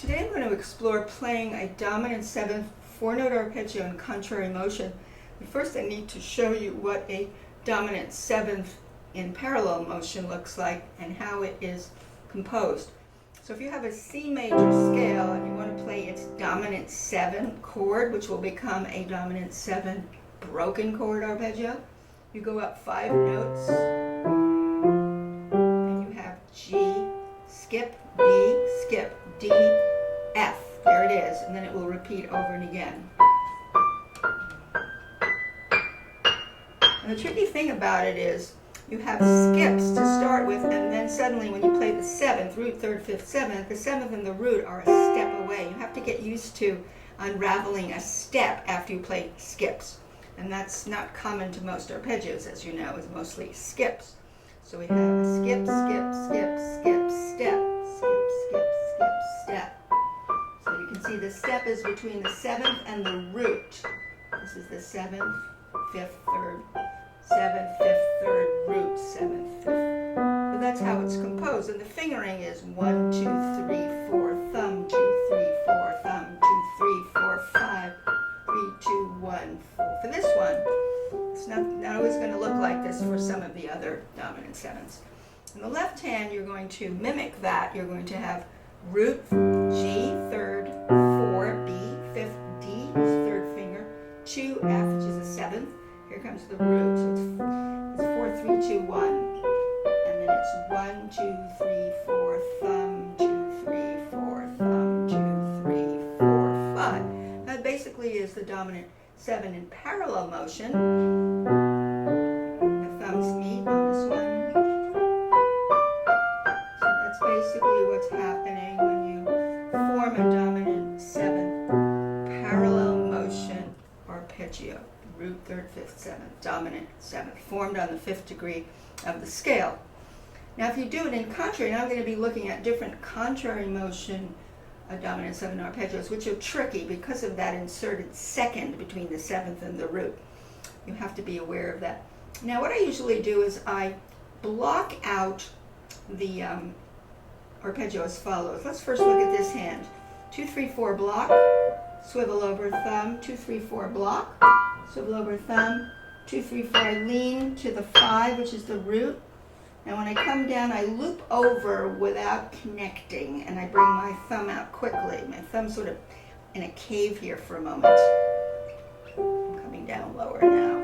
Today I'm going to explore playing a dominant 7th 4-note arpeggio in contrary motion. But first I need to show you what a dominant 7th in parallel motion looks like and how it is composed. So if you have a C major scale and you want to play its dominant 7 chord, which will become a dominant 7 broken chord arpeggio, you go up 5 notes and you have G, skip, B, skip, D, F. There it is, and then it will repeat over and again. And the tricky thing about it is you have skips to start with, and then suddenly when you play the 7th, root, 3rd, 5th, 7th, the 7th and the root are a step away. You have to get used to unraveling a step after you play skips. And that's not common to most arpeggios, as you know, it's mostly skips. So we have a skip, skip, skip, skip, step, skip, skip, skip, step. So you can see the step is between the 7th and the root. This is the 7th, 5th, 3rd, 7th, 5th, 3rd, root, 7th, 5th. So that's how it's composed. And the fingering is 1, 2, 3, 4, thumb, 2, 3, 4, thumb, 2, 3, 4, 5, 3, 2, 1, 4. For this one, it's not always going to look like this for some of the other dominant 7ths. In the left hand, you're going to mimic that. You're going to have root, G, 3rd, 4, B, 5th, D, 3rd finger, 2, F, which is a 7th. Here comes the root, so it's 4, 3, 2, 1. And then it's 1, 2, 3, 4, thumb, 2, 3, 4, thumb, 2, 3, 4, 5. That basically is the dominant 7 in parallel motion. The thumbs meet on this one. So that's basically what's happening when you form a dominant 7 parallel motion arpeggio. Root, 3rd, 5th, 7th, dominant 7th, formed on the 5th degree of the scale. Now if you do it in contrary, now I'm going to be looking at different contrary motion dominant 7 arpeggios, which are tricky because of that inserted second between the 7th and the root. You have to be aware of that. Now what I usually do is I block out the arpeggio as follows. Let's first look at this hand. 2, 3, 4 block, swivel over thumb, 2, 3, 4 block, swivel over thumb, 2, 3, 4, I lean to the 5, which is the root. Now when I come down, I loop over without connecting, and I bring my thumb out quickly. My thumb's sort of in a cave here for a moment. I'm coming down lower now.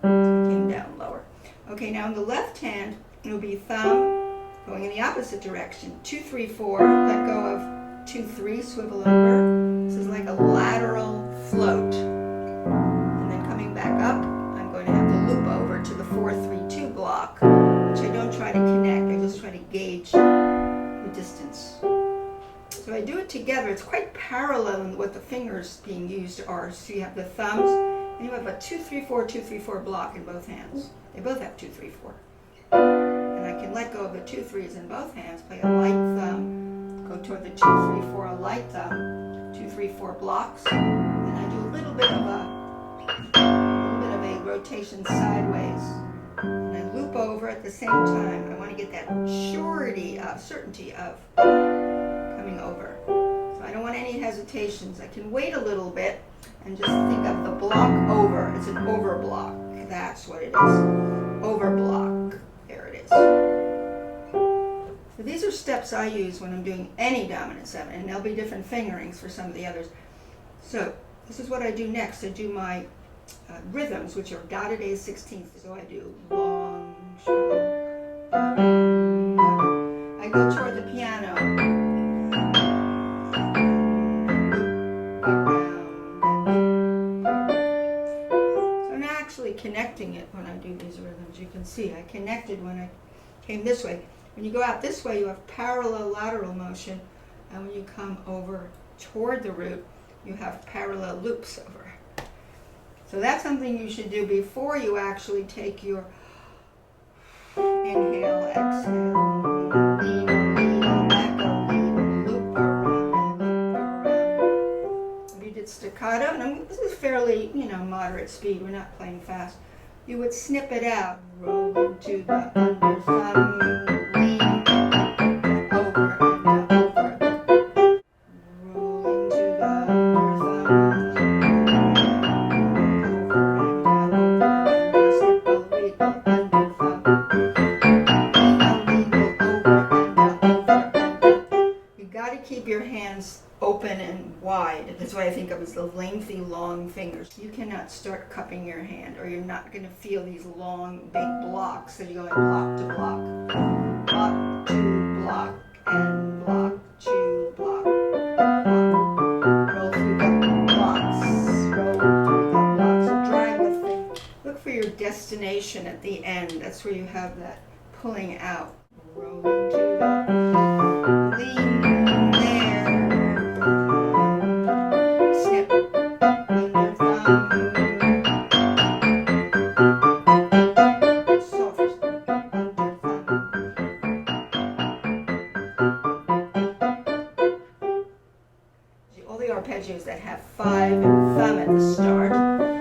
Came down lower. Okay, now in the left hand, it'll be thumb going in the opposite direction. 2, 3, 4, let go of 2, 3, swivel over. This is like a lateral float. And then coming back up, I'm going to have to loop over to the 4, 3, 2 block, which I don't try to connect, I just try to gauge the distance. So I do it together. It's quite parallel in what the fingers being used are. So you have the thumbs, and you have a 2, 3, 4, 2, 3, 4 block in both hands. They both have 2, 3, 4. And I can let go of the 2, 3s in both hands, play a light thumb, go toward the 2, 3, 4, a light thumb, 2, 3, 4 blocks, and I do a little bit of a rotation sideways. And I loop over at the same time. I want to get that certainty of coming over. So I don't want any hesitations. I can wait a little bit and just think of the block over. It's an over block. That's what it is. Over block. There it is. So these are steps I use when I'm doing any dominant 7, and there'll be different fingerings for some of the others. So this is what I do next. I do my rhythms, which are dotted A 16th. So I do long, short, I go toward the piano. So I'm actually connecting it when I do these rhythms. You can see I connected when I came this way. When you go out this way, you have parallel lateral motion, and when you come over toward the root, you have parallel loops over. So that's something you should do before you actually take your inhale, exhale, lean, back up, loop around. If you did staccato, and this is fairly, moderate speed, we're not playing fast, you would snip it out, roll into the under thumb, lean, over, and over. try to keep your hands open and wide. That's why I think of as the lengthy, long fingers. You cannot start cupping your hand, or you're not going to feel these long, big blocks that you're going block to block, block to block, and block to block. Roll through the blocks, roll through the blocks, drag the thing. Look for your destination at the end. That's where you have that pulling out. Roll into the lean there. Snip. Lean your thumb. Soft under thumb. All the arpeggios that have 5 and thumb at the start,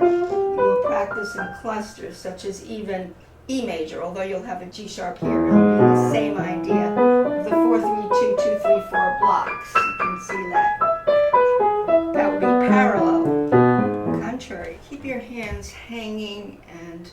you will practice in clusters, such as even E major, although you'll have a G sharp here. It'll be the same idea of the 4, 3, 2, 2, 3, 4 blocks. You can see that. That would be parallel. Contrary, keep your hands hanging and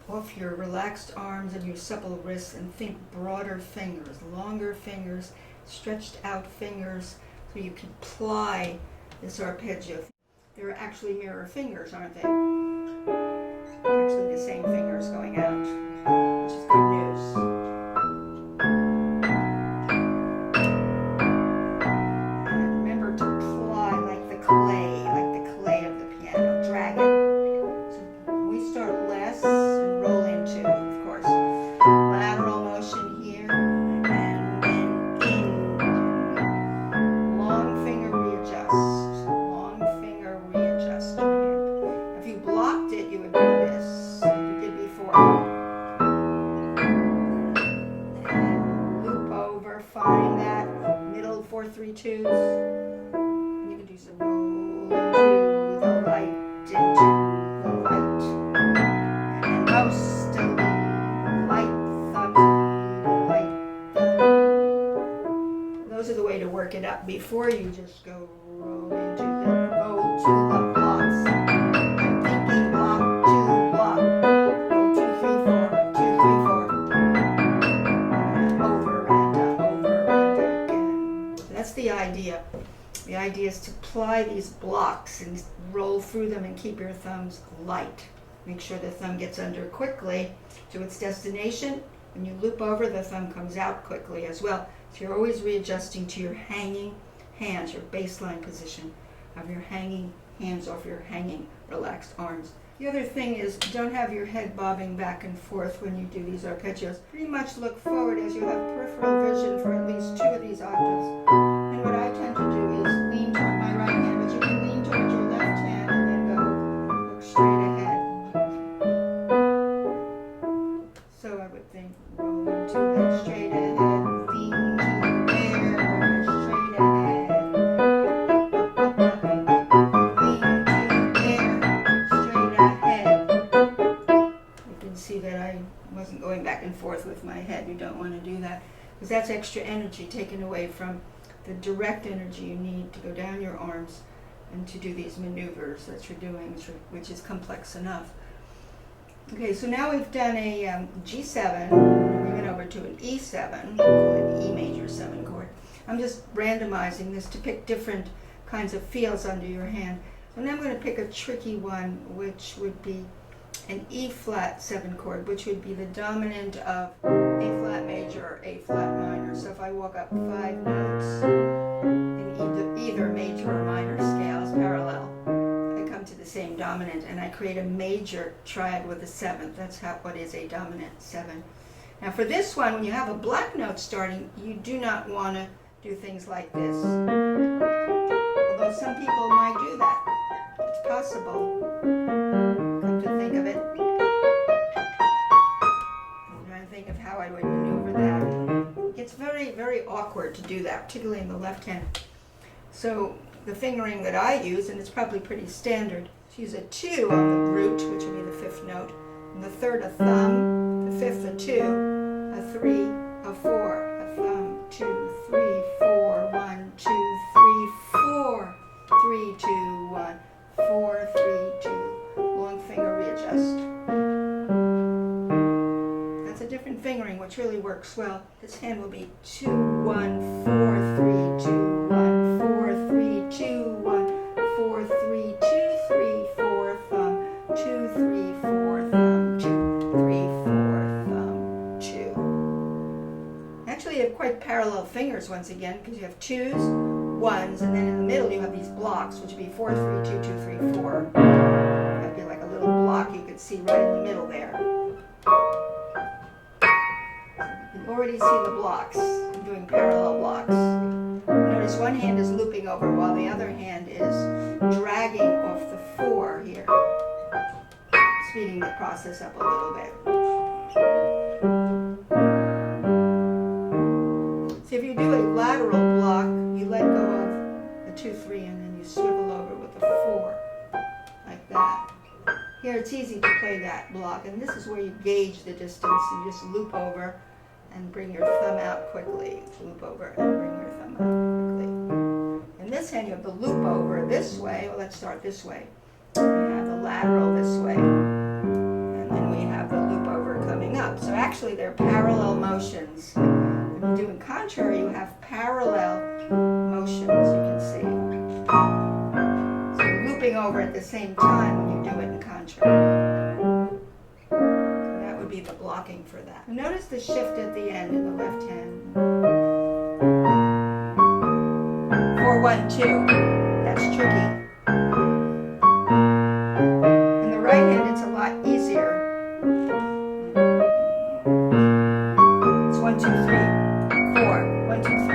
off your relaxed arms and your supple wrists, and think broader fingers, longer fingers, stretched out fingers, so you can ply this arpeggio. They're actually mirror fingers, aren't they? Actually the same fingers going out, which is good news. And remember to ply like the clay of the piano. Drag it. So we start less and roll into, of course, lateral motion here, and then in. Long finger readjust. Long finger readjust. If you blocked it, you would do this, like you did before. And loop over, find that middle 4, 3, 2s. And you can do some roll into the light, into the light. And most of the light thumb, light thumb. Those are the way to work it up before you just go roll into the, go to the blocks. I'm thinking block to block. Roll 2, 3, 4, 2, 3, 4. Over and again. That's the idea. The idea is to ply these blocks and roll through them and keep your thumbs light. Make sure the thumb gets under quickly to its destination. When you loop over, the thumb comes out quickly as well. So you're always readjusting to your hanging hands, your baseline position of your hanging hands off your hanging relaxed arms. The other thing is, don't have your head bobbing back and forth when you do these arpeggios. Pretty much look forward as you have peripheral vision for at least 2 of these octaves. And what I tend to do is lean toward my right hand, but you can lean toward your left hand and then go look straight ahead. So I would think roll into that straight ahead, lean to there, straight ahead. Lean to there, straight ahead. You can see that I wasn't going back and forth with my head. You don't want to do that, because that's extra energy taken away from the direct energy you need to go down your arms and to do these maneuvers that you're doing, which is complex enough. Okay, so now we've done a G7, we went over to an E7, we'll call it an E major 7 chord. I'm just randomizing this to pick different kinds of feels under your hand. So now I'm going to pick a tricky one, which would be an E flat 7 chord, which would be the dominant of A flat major or A flat minor. So if I walk up 5 notes in either major or minor scales parallel, to the same dominant, and I create a major triad with a 7th. That's what is a dominant 7. Now for this one, when you have a black note starting, you do not want to do things like this. Although some people might do that. It's possible. Come to think of it. I'm trying to think of how I would maneuver that. It's very, very awkward to do that, particularly in the left hand. So the fingering that I use, and it's probably pretty standard, to use a 2 on the root, which would be the 5th note, and the 3rd a thumb, the 5th a 2, a 3, a 4, a thumb, 2, 3, 4, 1, 2, 3, 4, 3, 2, 1, 4, 3, 2, long finger readjust. That's a different fingering, which really works well. This hand will be 2, 1, 4, 3, 2, 1, 4, 3, 2, 1, 4, 3, 2, 3, 4, thumb, 2, 3, 4, thumb, 2, 3, 4, thumb, 2. Actually, you have quite parallel fingers once again, because you have 2s, 1s, and then in the middle you have these blocks, which would be 4, 3, 2, 2, 3, 4. That'd be like a little block you could see right in the middle there. You can already see the blocks. I'm doing parallel blocks. Notice one hand is looping over while the other hand is dragging off the 4 here, speeding the process up a little bit. So if you do a lateral block, you let go of the 2, 3, and then you swivel over with the 4, like that. Here it's easy to play that block, and this is where you gauge the distance. You just loop over and bring your thumb out quickly. Loop over and bring your thumb out quickly. In this hand you have the loop over this way. Well, let's start this way. We have the lateral this way, and then we have the loop over coming up. So actually they're parallel motions. When you do in contrary, you have parallel motions, you can see. So you're looping over at the same time when you do it in contrary. So that would be the blocking for that. Notice the shift at the end in the left hand. 4, 1, 2. That's tricky. In the right hand, it's a lot easier. It's 1, 2, 3, 4. 1, 2, 3, 4.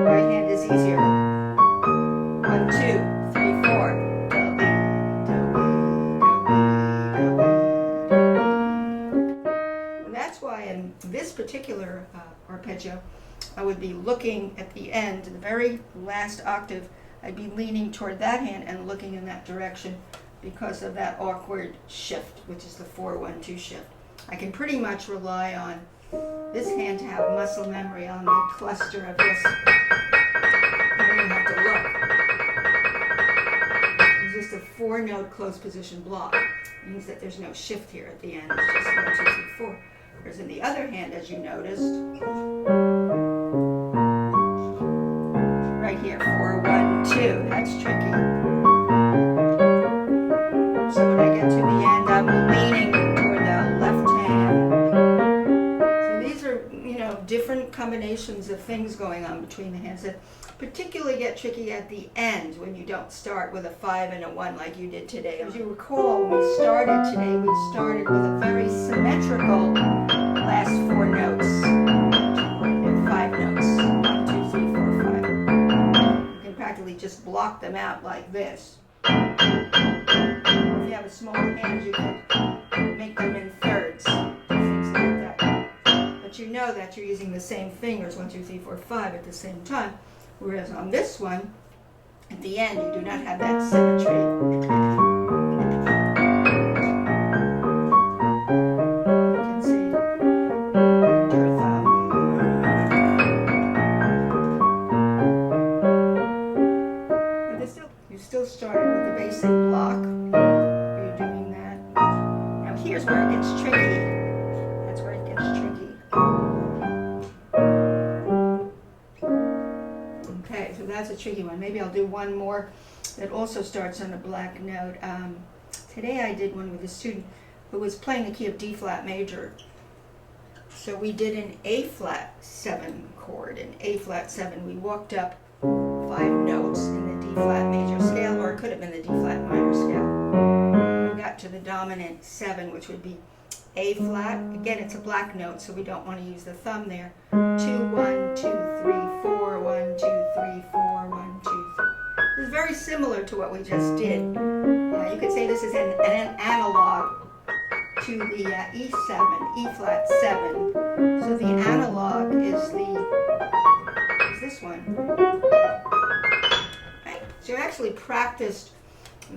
Right hand is easier. 1, 2, 3, 4. Do, be, do, be, do, be, do, be. And that's why in this particular arpeggio, I would be looking at the end, the very last octave. I'd be leaning toward that hand and looking in that direction because of that awkward shift, which is the 4, 1, 2 shift. I can pretty much rely on this hand to have muscle memory on the cluster of this. I don't even have to look. It's just a 4-note close position block. It means that there's no shift here at the end. It's just 1, 2, 3, 4. Whereas in the other hand, as you noticed, right here, 4, 1, 2. That's tricky. So when I get to the end, I'm leaning toward the left hand. So these are, different combinations of things going on between the hands that particularly get tricky at the end when you don't start with a 5 and a 1 like you did today. As you recall, when we started today, we started with a very symmetrical last 4 notes. And 5 notes. 1, 2, 3, 4, 5. You can practically just block them out like this. If you have a small hand, you can make them in thirds, things like that. But you know that you're using the same fingers, 1, 2, 3, 4, 5 at the same time. Whereas on this one, at the end, you do not have that symmetry. You can see your thumb. And you still started with the basic block. You're doing that. Now here's where it gets tricky. That's where it gets tricky. Okay, so that's a tricky one. Maybe I'll do one more that also starts on a black note. Today I did one with a student who was playing the key of D flat major. So we did an A flat 7 chord, an A flat 7. We walked up 5 notes in the D flat major scale, or it could have been the D flat minor scale. We got to the dominant 7, which would be A flat. Again, it's a black note, so we don't want to use the thumb there. 2, 1, 2, 3, 4, 1, 2, 3, 4, 1, 2, 3. This is very similar to what we just did. You could say this is an analog to the E7, E flat 7. So the analog is this one. Right? So you actually practiced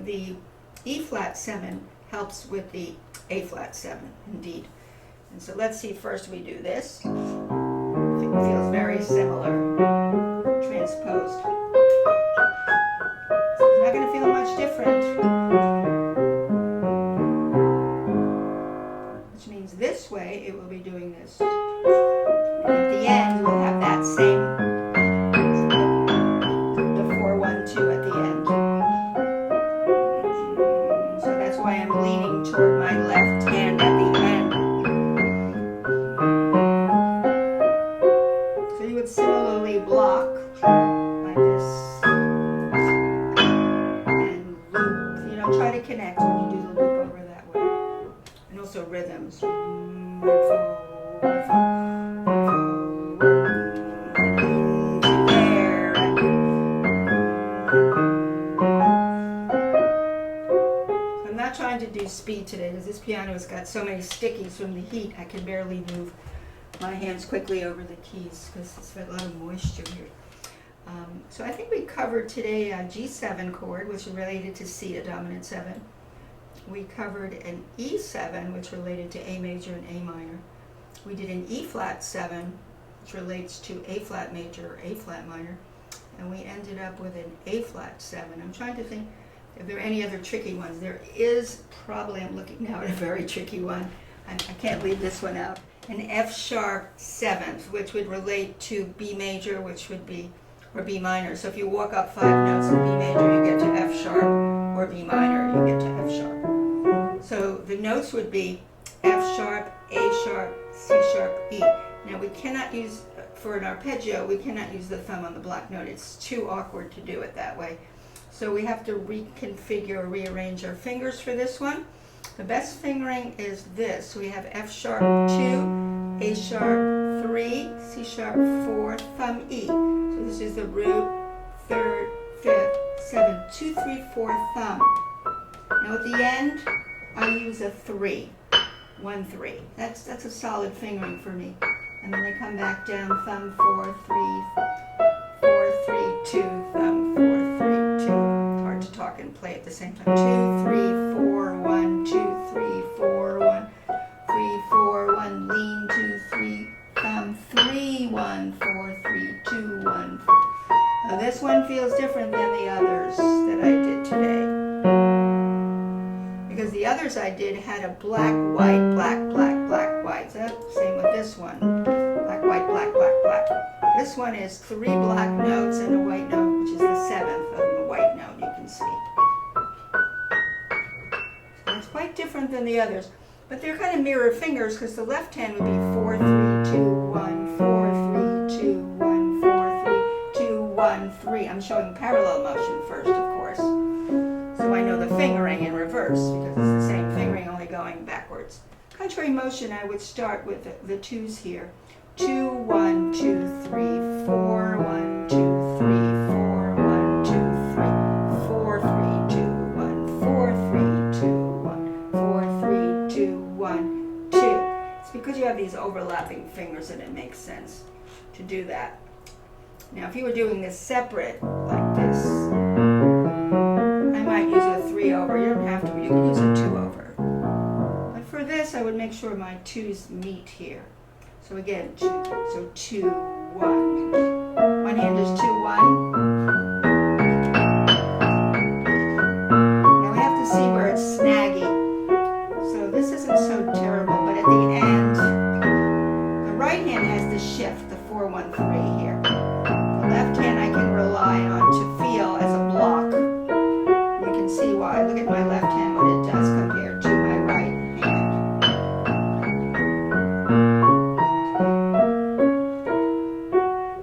the E flat 7 helps with the A flat 7, indeed. And so let's see, first we do this. It feels very similar, transposed. So it's not going to feel much different. way, it will be doing this. And at the end, we'll have that same, the 4, 1, 2 at the end. So that's why I'm leaning toward my left hand at the end. So you would similarly block like this and loop. So, you know, try to connect when you do the loop over that way. And also rhythms. Trying to do speed today because this piano has got so many stickies from the heat. I can barely move my hands quickly over the keys because it's got a lot of moisture here. So I think we covered today a G7 chord, which is related to C, a dominant 7. We covered an E7, which related to A major and A minor. We did an E flat 7, which relates to A flat major or A flat minor. And we ended up with an A flat 7. I'm trying to think if there are any other tricky ones. There is probably, I'm looking now at a very tricky one. I can't leave this one out. An F sharp 7th, which would relate to B major, which would be, or B minor. So if you walk up 5 notes in B major, you get to F sharp, or B minor, you get to F sharp. So the notes would be F sharp, A sharp, C sharp, E. Now we cannot use, for an arpeggio, we cannot use the thumb on the block note. It's too awkward to do it that way. So we have to reconfigure or rearrange our fingers for this one. The best fingering is this. We have F sharp 2, A sharp 3, C sharp 4, thumb E. So this is the root, 3rd, 5th, 7th, 2, 3, 4 thumb. Now at the end, I use a 3, 1, 3. That's a solid fingering for me. And then I come back down, thumb 4, 3, 4, 3, 2, thumb 4, 3, 2. Hard to talk and play at the same time. 2, 3, 4, 1, 2, 3, 4, 1, 3, 4, 1, lean, 2, 3, thumb 3, 1, 4, 3, 2, 1. Now this one feels different than the others that I did today. Because the others I did had a black, white, black, black, black, white. So same with this one. Black, white, black, black, black. This one is 3 black notes and a white note, which is the 7th of the white note, you can see. So it's quite different than the others. But they're kind of mirror fingers because the left hand would be 4, 3, 2, 1, 4, 3, 2, 1, 4, 3, 2, 1, 3. I'm showing parallel motion first, of course. So I know the fingering in reverse because it's the same fingering, only going backwards. Contrary motion, I would start with the 2s here. 2, 1, 2, 3, 4, 1, 2, 3, 4, 1, 2, 3, 4, 3, 2, 1, 4, 3, 2, 1, 4, 3, 2, 1, 2. It's because you have these overlapping fingers that it makes sense to do that. Now, if you were doing this separate, like this, I might use a 3 over. You don't have to, you can use a 2 over. But for this, I would make sure my 2s meet here. So again, 2, so 2, 1. One hand is 2, 1. Now we have to see where it's snaggy. So this isn't so terrible, but at the end, the right hand has the shift, the 4, 1, 3 here. The left hand I can rely on to feel as a block. You can see why. Look at my left hand, what it does compared to my right hand.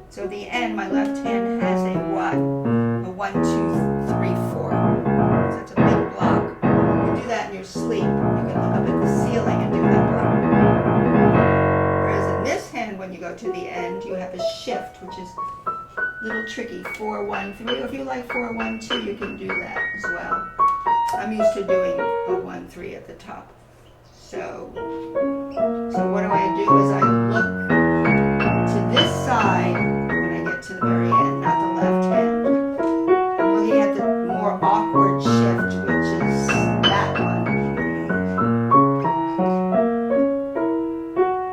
So the end, my left hand has a what? A 1, 2, 3, 4. So it's a big block. You do that in your sleep. You can look up at the ceiling and do that block. Whereas in this hand, when you go to the end, you have a shift, which is a little tricky. 4, 1, 3. Or if you like 4, 1, 2, you can do that as well. I'm used to doing a 1, 3 at the top. So what do I do is I look to this side when I get to the very end, not the left hand. I'm looking at the more awkward shift, which is that one.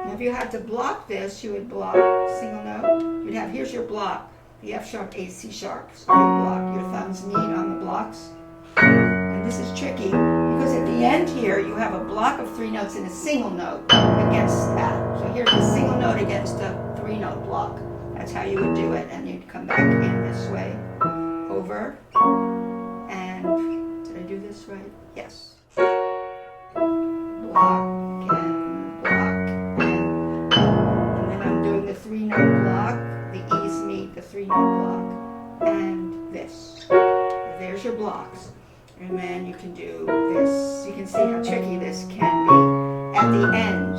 Now if you had to block this, you would block single note. You'd have, here's your block, the F sharp, A, C sharp. So you block, your thumbs meet on the blocks. And this is tricky because at the end here, you have a block of 3 notes and a single note against that. So here's a single note against a 3-note block. That's how you would do it, and you'd come back in this way, over, and did I do this right? Yes. Block and block, and then I'm doing the 3-note block. The E's meet the 3-note block, and this. There's your blocks. And then you can do this. You can see how tricky this can be at the end.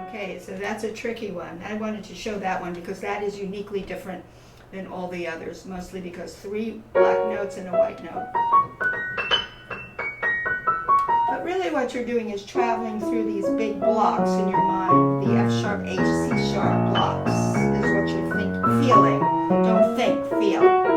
Okay, so that's a tricky one. I wanted to show that one because that is uniquely different than all the others, mostly because 3 black notes and a white note. But really what you're doing is traveling through these big blocks in your mind. The F sharp, H, C sharp blocks is what you're feeling. Don't think, feel.